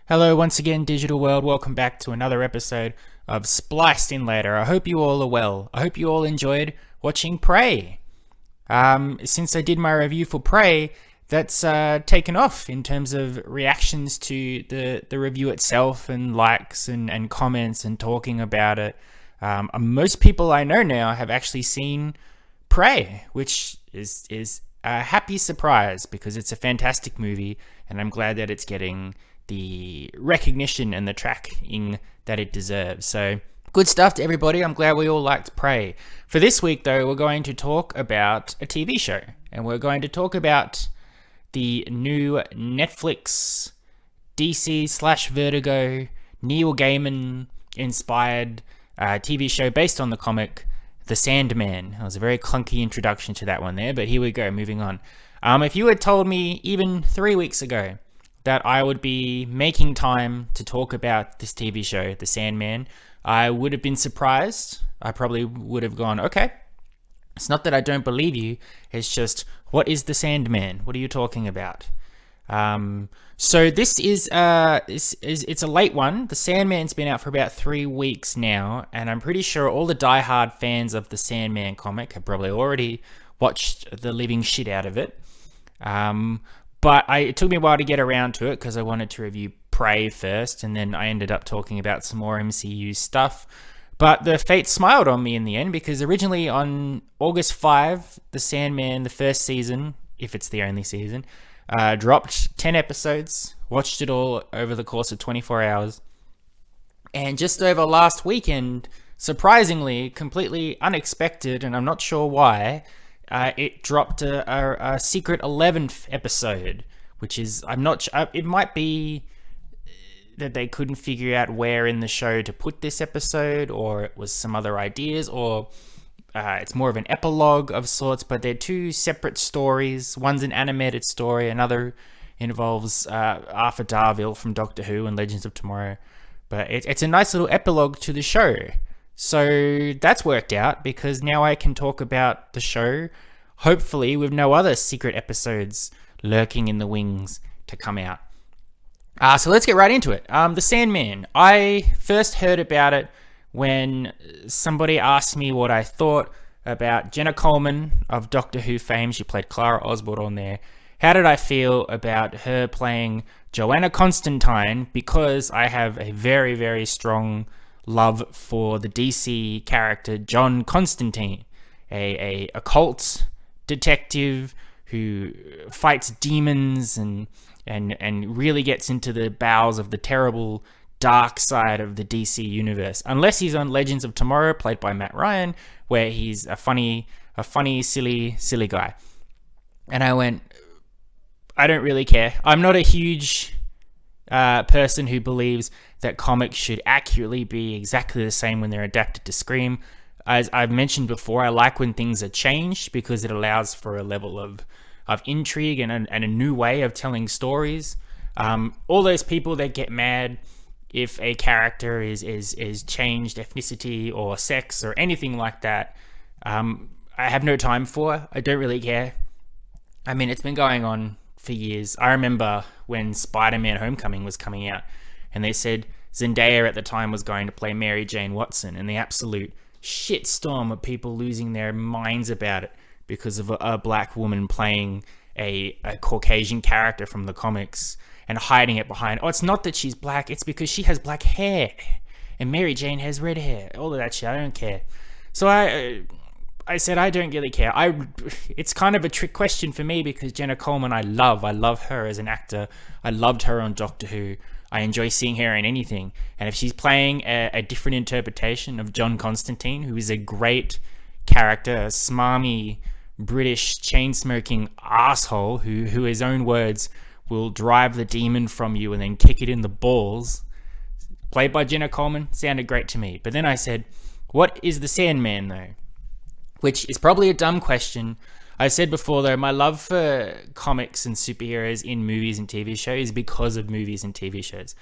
Hello once again, digital world. Welcome back to another episode of Spliced In Later. I hope you all are well. I hope you all enjoyed watching Prey. Since I did my review for Prey, that's taken off in terms of reactions to the review itself and likes and comments and talking about it. Most people I know now have actually seen Prey, which is a happy surprise because it's a fantastic movie and I'm glad that it's getting the recognition and the tracking that it deserves. So good stuff to everybody. I'm glad we all liked Prey. For this week though, we're going to talk about a TV show, and we're going to talk about the new Netflix DC/Vertigo Neil Gaiman inspired TV show based on the comic The Sandman. That was a very clunky introduction to that one there, but here we go, moving on. If you had told me even 3 weeks ago that I would be making time to talk about this TV show, The Sandman, I would have been surprised. I probably would have gone, okay, it's not that I don't believe you, it's just, what is The Sandman? What are you talking about? So this is it's a late one. The Sandman's been out for about 3 weeks now, and I'm pretty sure all the diehard fans of the Sandman comic have probably already watched the living shit out of it. But it took me a while to get around to it because I wanted to review Prey first, and then I ended up talking about some more MCU stuff. But the fate smiled on me in the end, because originally on August 5, The Sandman, the first season, if it's the only season, dropped 10 episodes, watched it all over the course of 24 hours. And just over last weekend, surprisingly, completely unexpected, and I'm not sure why, it dropped a secret 11th episode, which is, I'm not sure, it might be that they couldn't figure out where in the show to put this episode, or it was some other ideas, or it's more of an epilogue of sorts, but they're two separate stories. One's an animated story, another involves Arthur Darvill from Doctor Who and Legends of Tomorrow, but it's a nice little epilogue to the show. So that's worked out, because now I can talk about the show, hopefully with no other secret episodes lurking in the wings to come out. So let's get right into it. The Sandman. I first heard about it when somebody asked me what I thought about Jenna Coleman of Doctor Who fame. She played Clara Oswald on there. How did I feel about her playing Joanna Constantine? Because I have a very, very strong love for the DC character John Constantine, a occult detective who fights demons and really gets into the bowels of the terrible dark side of the DC universe. Unless he's on Legends of Tomorrow, played by Matt Ryan, where he's a funny, silly guy. And I went, I don't really care. I'm not a huge person who believes that comics should accurately be exactly the same when they're adapted to screen. As I've mentioned before, I like when things are changed because it allows for a level of intrigue and a new way of telling stories. All those people that get mad if a character is changed ethnicity or sex or anything like that, I have no time for. I don't really care. I mean, it's been going on for years. I remember when Spider-Man Homecoming was coming out, and they said Zendaya at the time was going to play Mary Jane Watson, and the absolute shitstorm of people losing their minds about it because of a black woman playing a Caucasian character from the comics and hiding it behind, oh, it's not that she's black, it's because she has black hair and Mary Jane has red hair. All of that shit, I don't care. So I said I don't really care. It's kind of a trick question for me because Jenna Coleman I love her as an actor. I loved her on Doctor Who. I enjoy seeing her in anything. And if she's playing a different interpretation of John Constantine, who is a great character, a smarmy British chain-smoking asshole who his own words will drive the demon from you and then kick it in the balls, played by Jenna Coleman, sounded great to me. But then I said, what is the Sandman though? Which is probably a dumb question. I said before though, my love for comics and superheroes in movies and TV shows is because of movies and TV shows.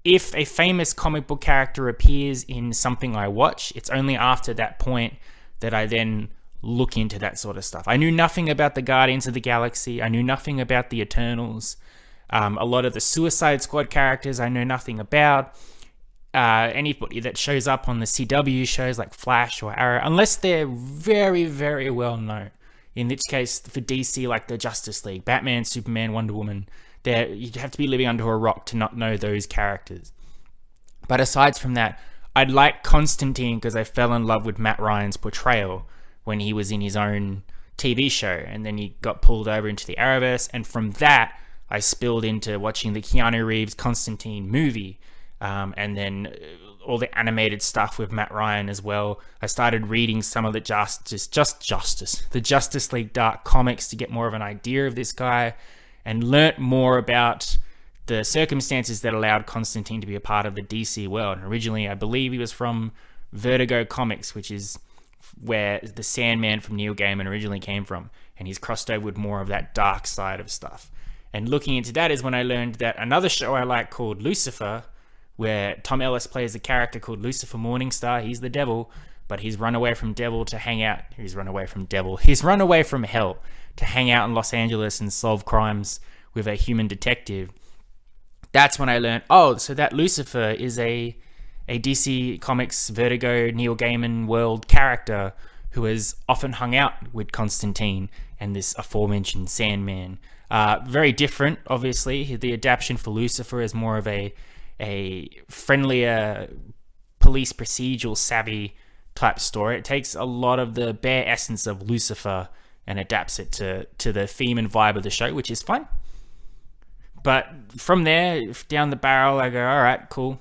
If a famous comic book character appears in something I watch, it's only after that point that I then look into that sort of stuff. I knew nothing about the Guardians of the Galaxy. I knew nothing about the Eternals. A lot of the Suicide Squad characters I know nothing about. Anybody that shows up on the CW shows like Flash or Arrow, unless they're very, very well known. In which case, for DC, like the Justice League, Batman, Superman, Wonder Woman, you'd have to be living under a rock to not know those characters. But aside from that, I'd like Constantine because I fell in love with Matt Ryan's portrayal when he was in his own TV show, and then he got pulled over into the Arrowverse, and from that, I spilled into watching the Keanu Reeves Constantine movie, and then all the animated stuff with Matt Ryan as well. I started reading some of the Justice League Dark comics to get more of an idea of this guy, and learnt more about the circumstances that allowed Constantine to be a part of the DC world. And originally, I believe he was from Vertigo Comics, which is where the Sandman from Neil Gaiman originally came from, and he's crossed over with more of that dark side of stuff. And looking into that is when I learned that another show I like called Lucifer, where Tom Ellis plays a character called Lucifer Morningstar. He's the devil, but he's run away from hell to hang out in Los Angeles and solve crimes with a human detective. That's when I learned, so that Lucifer is a DC Comics Vertigo Neil Gaiman world character who has often hung out with Constantine and this aforementioned Sandman. Very different, obviously. The adaptation for Lucifer is more of a friendlier police procedural savvy type story. It takes a lot of the bare essence of Lucifer and adapts it to the theme and vibe of the show, which is fun. But from there, down the barrel, I go, all right, cool.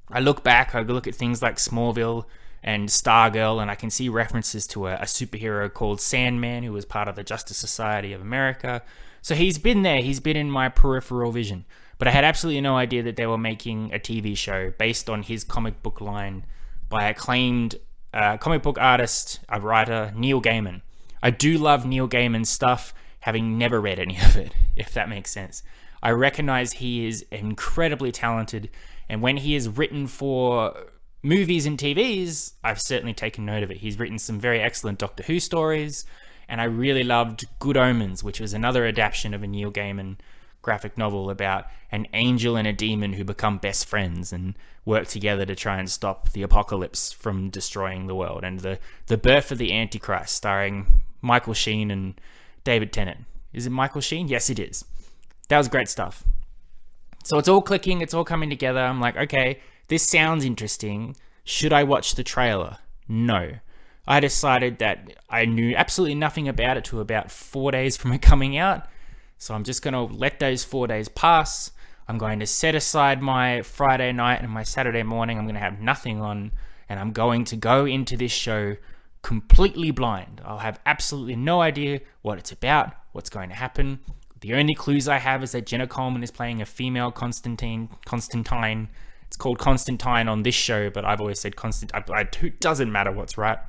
I look back, I look at things like Smallville and Stargirl, and I can see references to a superhero called Sandman, who was part of the Justice Society of America. So he's been there, he's been in my peripheral vision. But I had absolutely no idea that they were making a TV show based on his comic book line by acclaimed comic book artist, a writer, Neil Gaiman. I do love Neil Gaiman's stuff, having never read any of it, if that makes sense. I recognize he is incredibly talented, and when he has written for movies and TVs, I've certainly taken note of it. He's written some very excellent Doctor Who stories, and I really loved Good Omens, which was another adaptation of a Neil Gaiman graphic novel about an angel and a demon who become best friends and work together to try and stop the apocalypse from destroying the world, and the birth of the Antichrist, starring Michael Sheen and David Tennant. Is it Michael Sheen? Yes, it is. That was great stuff. So it's all clicking, it's all coming together. I'm like, okay, this sounds interesting. Should I watch the trailer? No. I decided that I knew absolutely nothing about it to about 4 days from it coming out. So I'm just going to let those 4 days pass. I'm going to set aside my Friday night and my Saturday morning. I'm going to have nothing on, and I'm going to go into this show completely blind. I'll have absolutely no idea what it's about, what's going to happen. The only clues I have is that Jenna Coleman is playing a female Constantine. It's called Constantine on this show, but I've always said Constantine. It doesn't matter what's right.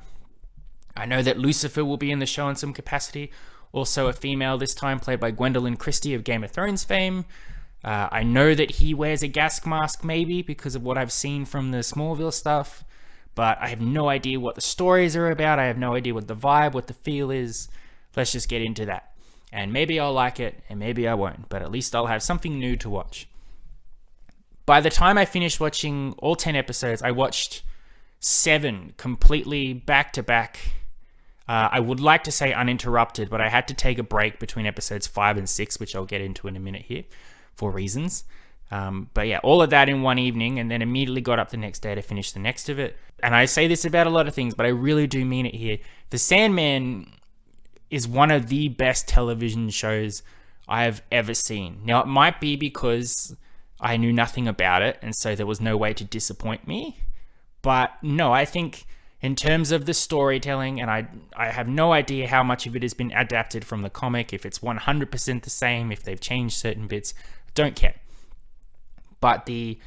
I know that Lucifer will be in the show in some capacity. Also a female this time, played by Gwendolyn Christie of Game of Thrones fame. I know that he wears a gas mask, maybe, because of what I've seen from the Smallville stuff. But I have no idea what the stories are about. I have no idea what the vibe, what the feel is. Let's just get into that. And maybe I'll like it, and maybe I won't, but at least I'll have something new to watch. By the time I finished watching all 10 episodes, I watched 7 completely back-to-back. I would like to say uninterrupted, but I had to take a break between episodes 5 and 6, which I'll get into in a minute here, for reasons. But yeah, all of that in one evening, and then immediately got up the next day to finish the next of it. And I say this about a lot of things, but I really do mean it here. The Sandman is one of the best television shows I have ever seen. Now, it might be because I knew nothing about it, and so there was no way to disappoint me. But no, I think in terms of the storytelling, and I have no idea how much of it has been adapted from the comic, if it's 100% the same, if they've changed certain bits, don't care. But the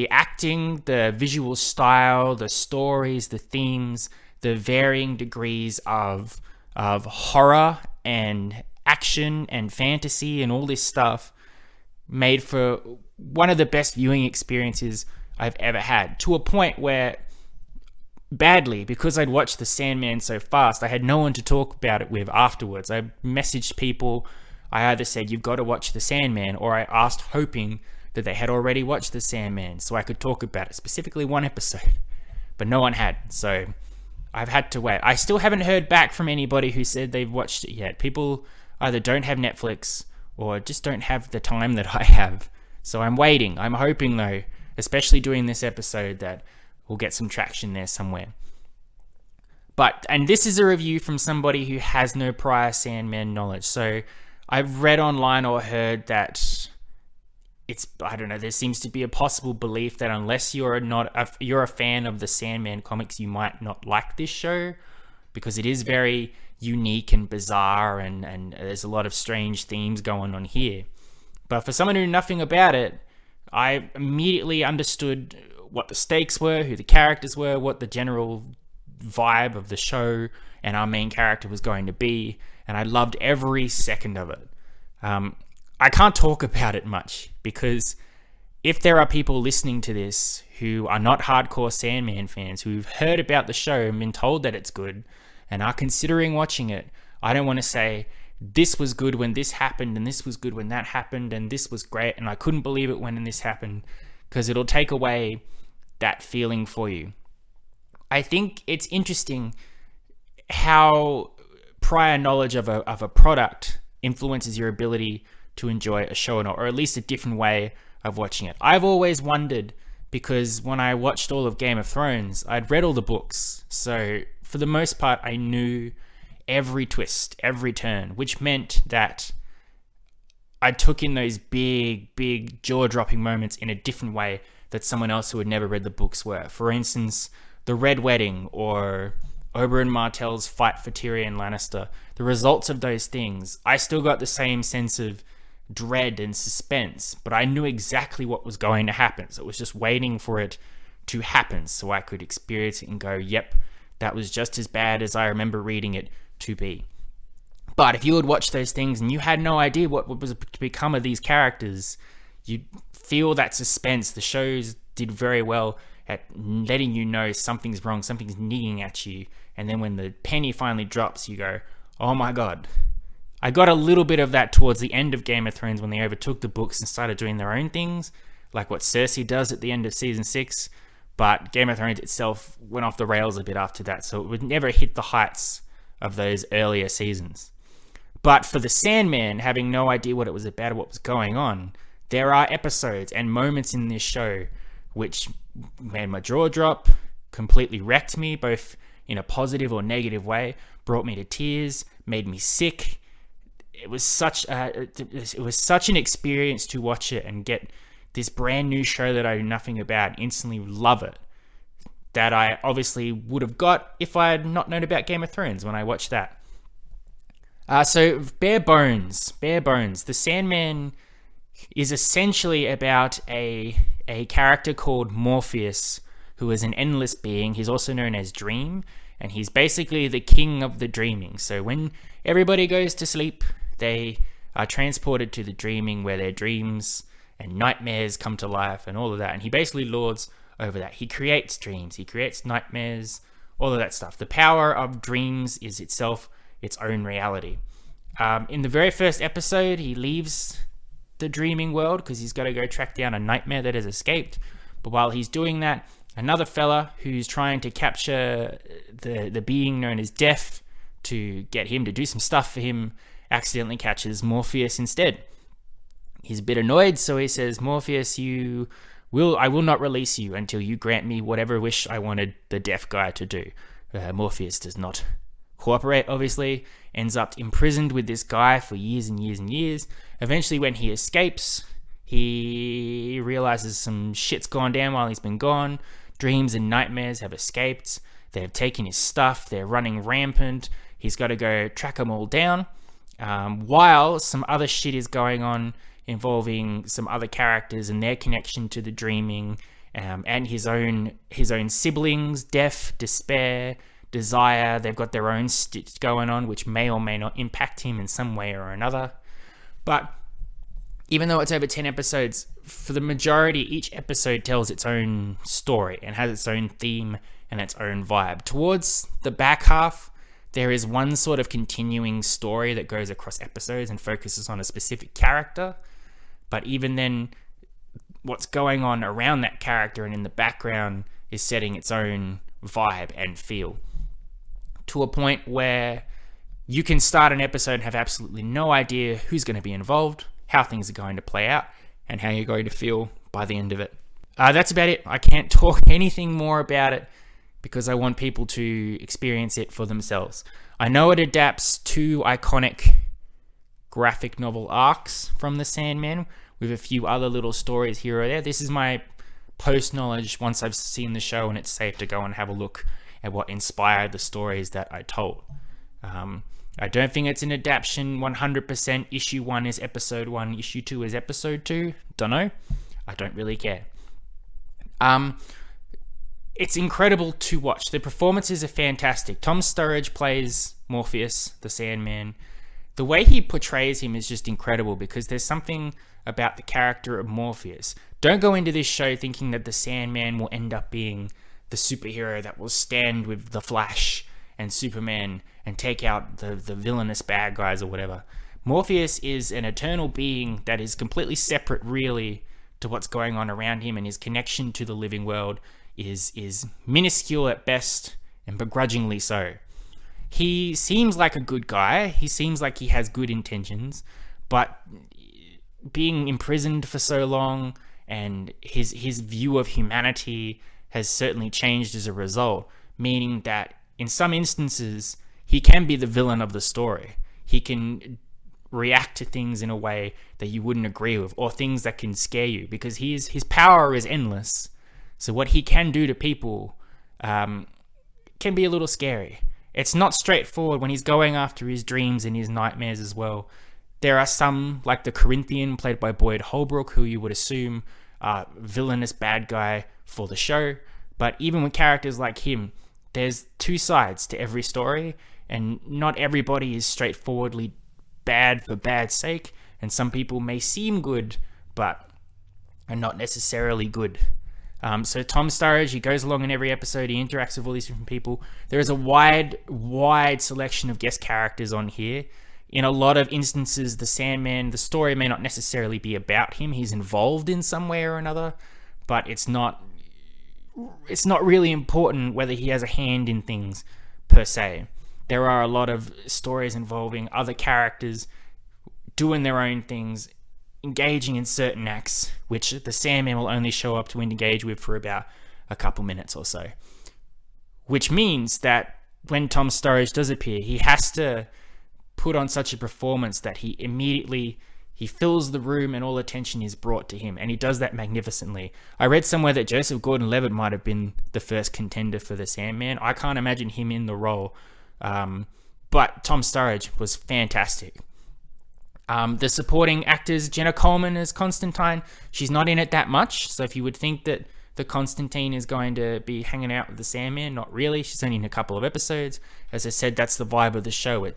acting, the visual style, the stories, the themes, the varying degrees of horror and action and fantasy and all this stuff made for one of the best viewing experiences I've ever had, to a point where, badly, because I'd watched The Sandman so fast, I had no one to talk about it with afterwards. I messaged people, I either said, you've got to watch The Sandman, or I asked hoping that they had already watched The Sandman so I could talk about it, specifically one episode. But no one had, so I've had to wait. I still haven't heard back from anybody who said they've watched it yet. People either don't have Netflix or just don't have the time that I have. So I'm waiting. I'm hoping, though, especially doing this episode, that we'll get some traction there somewhere. And this is a review from somebody who has no prior Sandman knowledge. So I've read online or heard that I don't know, there seems to be a possible belief that unless you're a fan of the Sandman comics, you might not like this show, because it is very unique and bizarre, and there's a lot of strange themes going on here. But for someone who knew nothing about it, I immediately understood what the stakes were, who the characters were, what the general vibe of the show and our main character was going to be, and I loved every second of it. I can't talk about it much, because if there are people listening to this who are not hardcore Sandman fans, who've heard about the show and been told that it's good and are considering watching it, I don't want to say this was good when this happened and this was good when that happened and this was great and I couldn't believe it when this happened, because it'll take away that feeling for you. I think it's interesting how prior knowledge of a product influences your ability to enjoy a show, or at least a different way of watching it. I've always wondered, because when I watched all of Game of Thrones, I'd read all the books. So for the most part, I knew every twist, every turn, which meant that I took in those big jaw-dropping moments in a different way that someone else who had never read the books were. For instance, the Red Wedding, or Oberyn Martell's fight for Tyrion Lannister. The results of those things, I still got the same sense of dread and suspense, but I knew exactly what was going to happen. So it was just waiting for it to happen so I could experience it and go, yep, that was just as bad as I remember reading it to be. But if you had watched those things and you had no idea what was to become of these characters, you'd feel that suspense. The shows did very well at letting you know something's wrong, something's nigging at you, and then when the penny finally drops, you go, oh my god. I got a little bit of that towards the end of Game of Thrones when they overtook the books and started doing their own things, like what Cersei does at the end of season 6, but Game of Thrones itself went off the rails a bit after that, so it would never hit the heights of those earlier seasons. But for the Sandman, having no idea what it was about or what was going on, there are episodes and moments in this show which made my jaw drop, completely wrecked me, both in a positive or negative way, brought me to tears, made me sick. It was such an experience to watch it and get this brand new show that I knew nothing about, instantly love it, that I obviously would have got if I had not known about Game of Thrones when I watched that. So bare bones. The Sandman is essentially about a character called Morpheus, who is an endless being. He's also known as Dream, and he's basically the king of the dreaming. So when everybody goes to sleep, they are transported to the dreaming, where their dreams and nightmares come to life and all of that. And he basically lords over that. He creates dreams, he creates nightmares, all of that stuff. The power of dreams is itself its own reality. In the very first episode, he leaves the dreaming world because he's got to go track down a nightmare that has escaped. But while he's doing that, another fella who's trying to capture the being known as Death to get him to do some stuff for him accidentally catches Morpheus instead. He's a bit annoyed, so he says, Morpheus, I will not release you until you grant me whatever wish I wanted the deaf guy to do. Morpheus does not cooperate, obviously, ends up imprisoned with this guy for years and years and years. Eventually, when he escapes, he realizes some shit's gone down while he's been gone. Dreams and nightmares have escaped. They've taken his stuff. They're running rampant. He's got to go track them all down. While some other shit is going on involving some other characters and their connection to the dreaming, and his own siblings, Death, Despair, Desire. They've got their own stitch going on, which may or may not impact him in some way or another. But even though it's over 10 episodes, for the majority, each episode tells its own story and has its own theme and its own vibe. Towards the back half, there is one sort of continuing story that goes across episodes and focuses on a specific character. But even then, what's going on around that character and in the background is setting its own vibe and feel, to a point where you can start an episode and have absolutely no idea who's going to be involved, how things are going to play out, and how you're going to feel by the end of it. That's about it. I can't talk anything more about it because I want people to experience it for themselves. I know it adapts two iconic graphic novel arcs from the Sandman with a few other little stories here or there. This is my post-knowledge once I've seen the show and it's safe to go and have a look at what inspired the stories that I told. I don't think it's an adaptation 100%. Issue 1 is episode 1, issue 2 is episode 2. Don't know. I don't really care. It's incredible to watch. The performances are fantastic. Tom Sturridge plays Morpheus, the Sandman. The way he portrays him is just incredible because there's something about the character of Morpheus. Don't go into this show thinking that the Sandman will end up being the superhero that will stand with the Flash and Superman and take out the villainous bad guys or whatever. Morpheus is an eternal being that is completely separate, really, to what's going on around him, and his connection to the living world is minuscule at best and begrudgingly so. He seems like a good guy. He seems like he has good intentions, but being imprisoned for so long and his view of humanity has certainly changed as a result, meaning that in some instances, he can be the villain of the story. He can react to things in a way that you wouldn't agree with, or things that can scare you, because his power is endless. So what he can do to people can be a little scary. It's not straightforward when he's going after his dreams and his nightmares as well. There are some, like the Corinthian, played by Boyd Holbrook, who you would assume are villainous bad guy for the show. But even with characters like him, there's two sides to every story, and not everybody is straightforwardly bad for bad's sake, and some people may seem good, but are not necessarily good. So Tom Sturridge, he goes along in every episode, he interacts with all these different people. There is a wide selection of guest characters on here. In a lot of instances, the Sandman, the story may not necessarily be about him. He's involved in some way or another, but it's not really important whether he has a hand in things per se. There are a lot of stories involving other characters doing their own things, engaging in certain acts, which the Sandman will only show up to engage with for about a couple minutes or so. Which means that when Tom Sturridge does appear, he has to put on such a performance that he fills the room and all attention is brought to him, and he does that magnificently. I read somewhere that Joseph Gordon-Levitt might have been the first contender for the Sandman. I can't imagine him in the role, but Tom Sturridge was fantastic. The supporting actors, Jenna Coleman as Constantine, she's not in it that much, so if you would think that the Constantine is going to be hanging out with the Sandman, not really. She's only in a couple of episodes. As I said, that's the vibe of the show.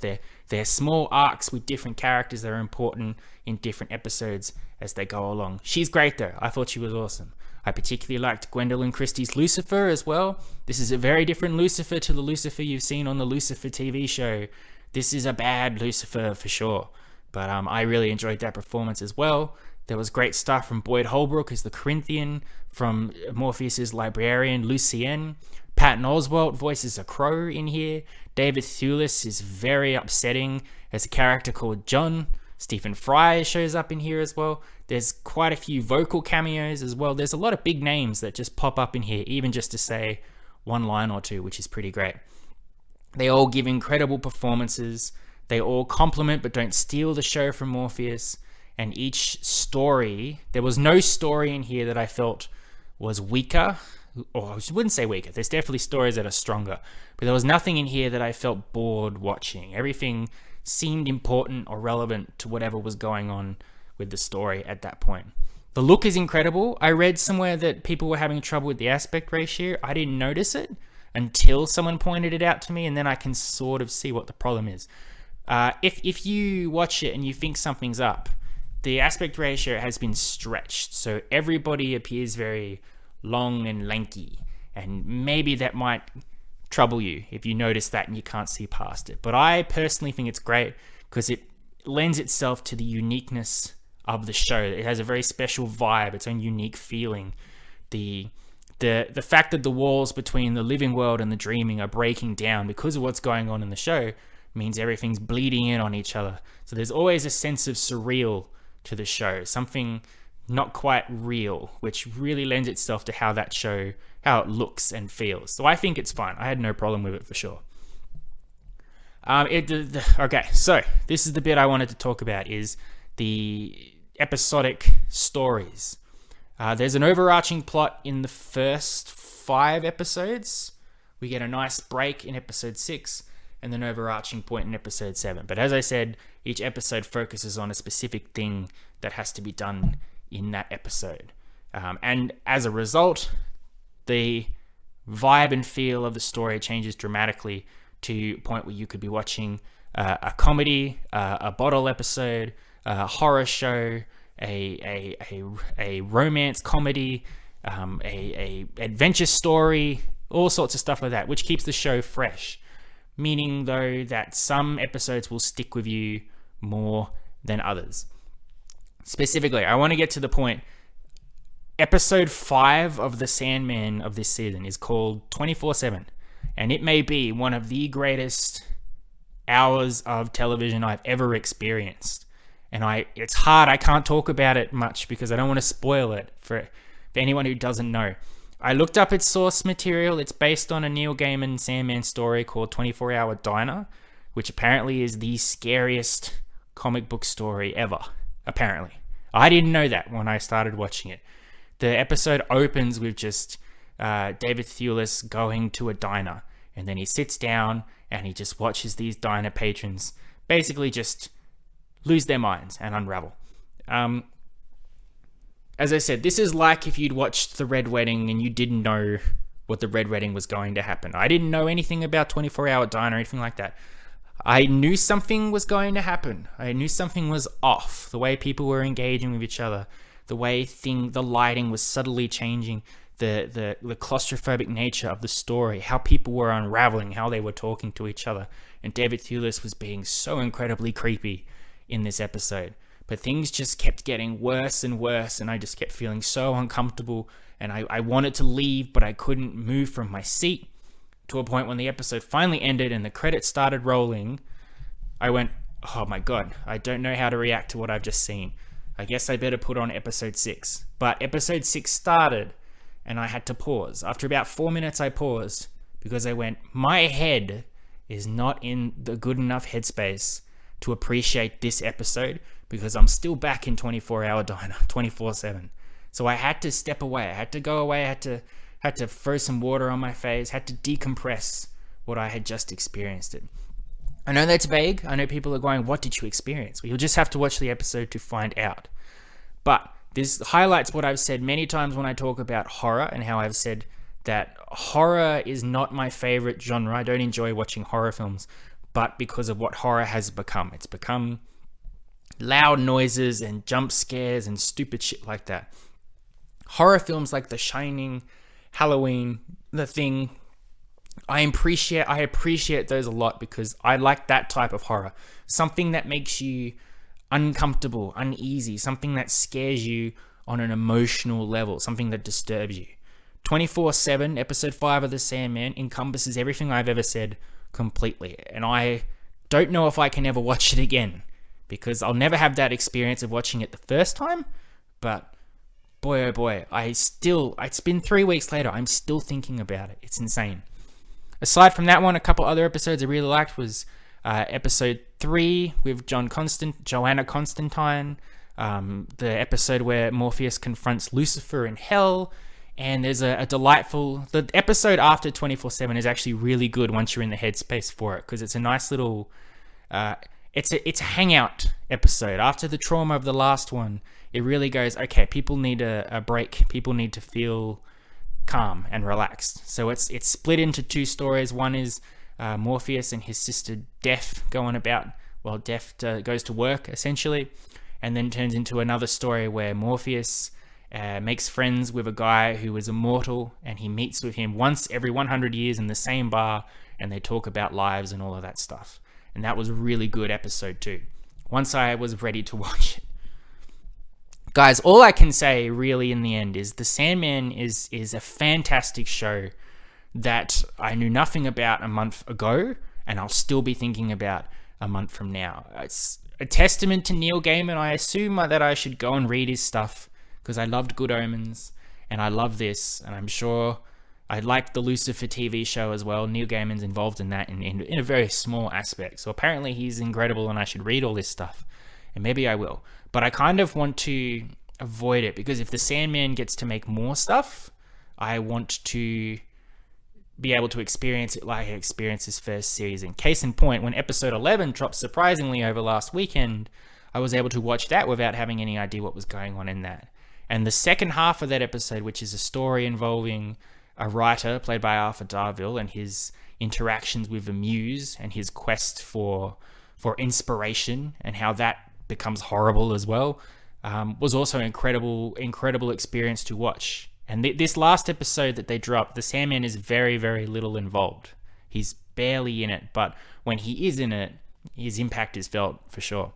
They're small arcs with different characters that are important in different episodes as they go along. She's great though. I thought she was awesome. I particularly liked Gwendolyn Christie's Lucifer as well. This is a very different Lucifer to the Lucifer you've seen on the Lucifer TV show. This is a bad Lucifer for sure. But I really enjoyed that performance as well. There was great stuff from Boyd Holbrook as the Corinthian, from Morpheus's librarian, Lucien. Patton Oswalt voices a crow in here. David Thewlis is very upsetting as a character called John. Stephen Fry shows up in here as well. There's quite a few vocal cameos as well. There's a lot of big names that just pop up in here, even just to say one line or two, which is pretty great. They all give incredible performances. They all complement but don't steal the show from Morpheus. And each story, there was no story in here that I felt was weaker, or I wouldn't say weaker. There's definitely stories that are stronger, but there was nothing in here that I felt bored watching. Everything seemed important or relevant to whatever was going on with the story at that point. The look is incredible. I read somewhere that people were having trouble with the aspect ratio. I didn't notice it until someone pointed it out to me, and then I can sort of see what the problem is. If you watch it and you think something's up, the aspect ratio has been stretched, so everybody appears very long and lanky, and maybe that might trouble you if you notice that and you can't see past it. But I personally think it's great because it lends itself to the uniqueness of the show. It has a very special vibe, its own unique feeling. The fact that the walls between the living world and the dreaming are breaking down because of what's going on in the show means everything's bleeding in on each other. So there's always a sense of surreal to the show, something not quite real, which really lends itself to how that show, how it looks and feels. So I think it's fine. I had no problem with it for sure. Okay, so this is the bit I wanted to talk about, is the episodic stories. There's an overarching plot in the first 5 episodes. We get a nice break in episode 6 and an overarching point in episode 7. But as I said, each episode focuses on a specific thing that has to be done in that episode. And as a result, the vibe and feel of the story changes dramatically to a point where you could be watching a comedy, a bottle episode, a horror show, a romance comedy, a adventure story, all sorts of stuff like that, which keeps the show fresh. Meaning, though, that some episodes will stick with you more than others. Specifically, I want to get to the point. Episode 5 of The Sandman of this season is called 24/7, and it may be one of the greatest hours of television I've ever experienced. And it's hard, I can't talk about it much because I don't want to spoil it for anyone who doesn't know. I looked up its source material. It's based on a Neil Gaiman Sandman story called 24 Hour Diner, which apparently is the scariest comic book story ever, apparently. I didn't know that when I started watching it. The episode opens with just David Thewlis going to a diner, and then he sits down and he just watches these diner patrons basically just lose their minds and unravel. As I said, this is like if you'd watched The Red Wedding and you didn't know what The Red Wedding was going to happen. I didn't know anything about 24 Hour Diner or anything like that. I knew something was going to happen. I knew something was off. The way people were engaging with each other, the way the lighting was subtly changing, the claustrophobic nature of the story, how people were unraveling, how they were talking to each other. And David Thewlis was being so incredibly creepy in this episode. But things just kept getting worse and worse, and I just kept feeling so uncomfortable, and I wanted to leave, but I couldn't move from my seat, to a point when the episode finally ended and the credits started rolling. I went, oh my god, I don't know how to react to what I've just seen. I guess I better put on episode 6. But episode 6 started, and I had to pause. After about 4 minutes, I paused, because I went, my head is not in the good enough headspace to appreciate this episode, because I'm still back in 24 Hour Diner 24/7. So I had to step away. I had to go away. I had to throw some water on my face, had to decompress what I had just experienced it. I know that's vague. I know people are going, what did you experience? Well, you'll just have to watch the episode to find out. But this highlights what I've said many times when I talk about horror, and how I've said that horror is not my favorite genre. I don't enjoy watching horror films, but because of what horror has become. It's become loud noises and jump scares and stupid shit like that. Horror films like The Shining, Halloween, The Thing, I appreciate those a lot, because I like that type of horror. Something that makes you uncomfortable, uneasy, something that scares you on an emotional level, something that disturbs you. 24/7, episode 5 of The Sandman encompasses everything I've ever said completely, and I don't know if I can ever watch it again, because I'll never have that experience of watching it the first time. But boy, oh boy, it's been 3 weeks later, I'm still thinking about it. It's insane. Aside from that one, a couple other episodes I really liked was episode 3 with Joanna Constantine, the episode where Morpheus confronts Lucifer in hell. And there's a delightful... The episode after 24/7 is actually really good once you're in the headspace for it, because it's a nice little... It's a hangout episode. After the trauma of the last one, it really goes, okay, people need a break. People need to feel calm and relaxed. So it's split into 2 stories. One is Morpheus and his sister Death going about... Well, Death goes to work, essentially, and then turns into another story where Morpheus makes friends with a guy who is immortal, and he meets with him once every 100 years in the same bar, and they talk about lives and all of that stuff. And that was a really good episode too, once I was ready to watch it. Guys, all I can say really in the end is The Sandman is a fantastic show that I knew nothing about a month ago, and I'll still be thinking about a month from now. It's a testament to Neil Gaiman. I assume that I should go and read his stuff, because I loved Good Omens, and I love this, and I'm sure I like the Lucifer TV show as well. Neil Gaiman's involved in that in a very small aspect. So apparently he's incredible, and I should read all this stuff, and maybe I will. But I kind of want to avoid it, because if The Sandman gets to make more stuff, I want to be able to experience it like I experienced this first season. Case in point, when episode 11 dropped surprisingly over last weekend, I was able to watch that without having any idea what was going on in that. And the second half of that episode, which is a story involving a writer played by Arthur Darvill and his interactions with the muse and his quest for inspiration, and how that becomes horrible as well, was also an incredible experience to watch. And this last episode that they dropped, The Sandman is very, very little involved. He's barely in it, but when he is in it, his impact is felt for sure.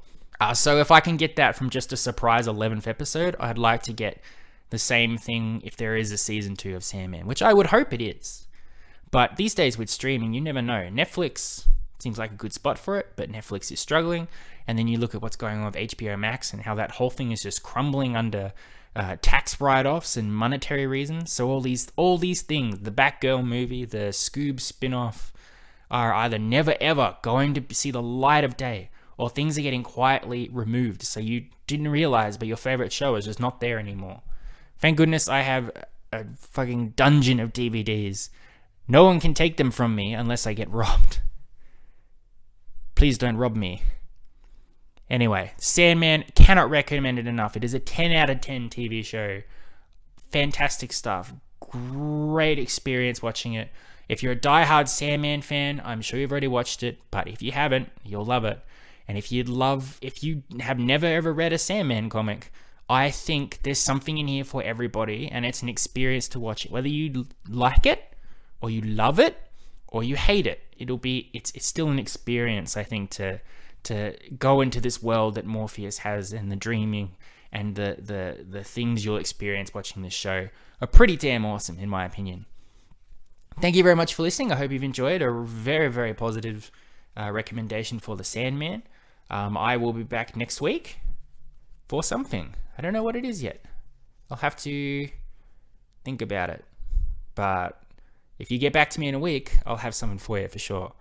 So if I can get that from just a surprise 11th episode, I'd like to get the same thing if there is a season 2 of Sandman, which I would hope it is. But these days with streaming, you never know. Netflix seems like a good spot for it, but Netflix is struggling. And then you look at what's going on with HBO Max and how that whole thing is just crumbling under tax write-offs and monetary reasons. So all these things, the Batgirl movie, the Scoob spin-off, are either never ever going to see the light of day, or things are getting quietly removed, so you didn't realize, but your favorite show is just not there anymore. Thank goodness I have a fucking dungeon of DVDs. No one can take them from me unless I get robbed. Please don't rob me. Anyway, Sandman, cannot recommend it enough. It is a 10 out of 10 TV show. Fantastic stuff. Great experience watching it. If you're a diehard Sandman fan, I'm sure you've already watched it, but if you haven't, you'll love it. And if you have never ever read a Sandman comic, I think there's something in here for everybody, and it's an experience to watch it. Whether you like it, or you love it, or you hate it, it's still an experience, I think, to go into this world that Morpheus has, and the dreaming and the things you'll experience watching this show are pretty damn awesome, in my opinion. Thank you very much for listening. I hope you've enjoyed a very, very positive recommendation for The Sandman. I will be back next week for something. I don't know what it is yet. I'll have to think about it. But if you get back to me in a week, I'll have something for you for sure.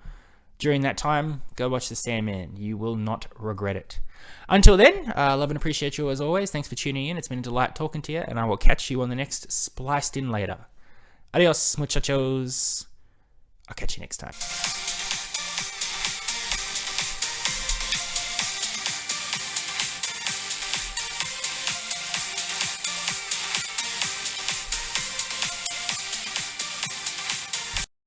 During that time, go watch The Sandman. You will not regret it. Until then, love and appreciate you as always. Thanks for tuning in. It's been a delight talking to you, and I will catch you on the next Spliced In Later. Adios, muchachos. I'll catch you next time.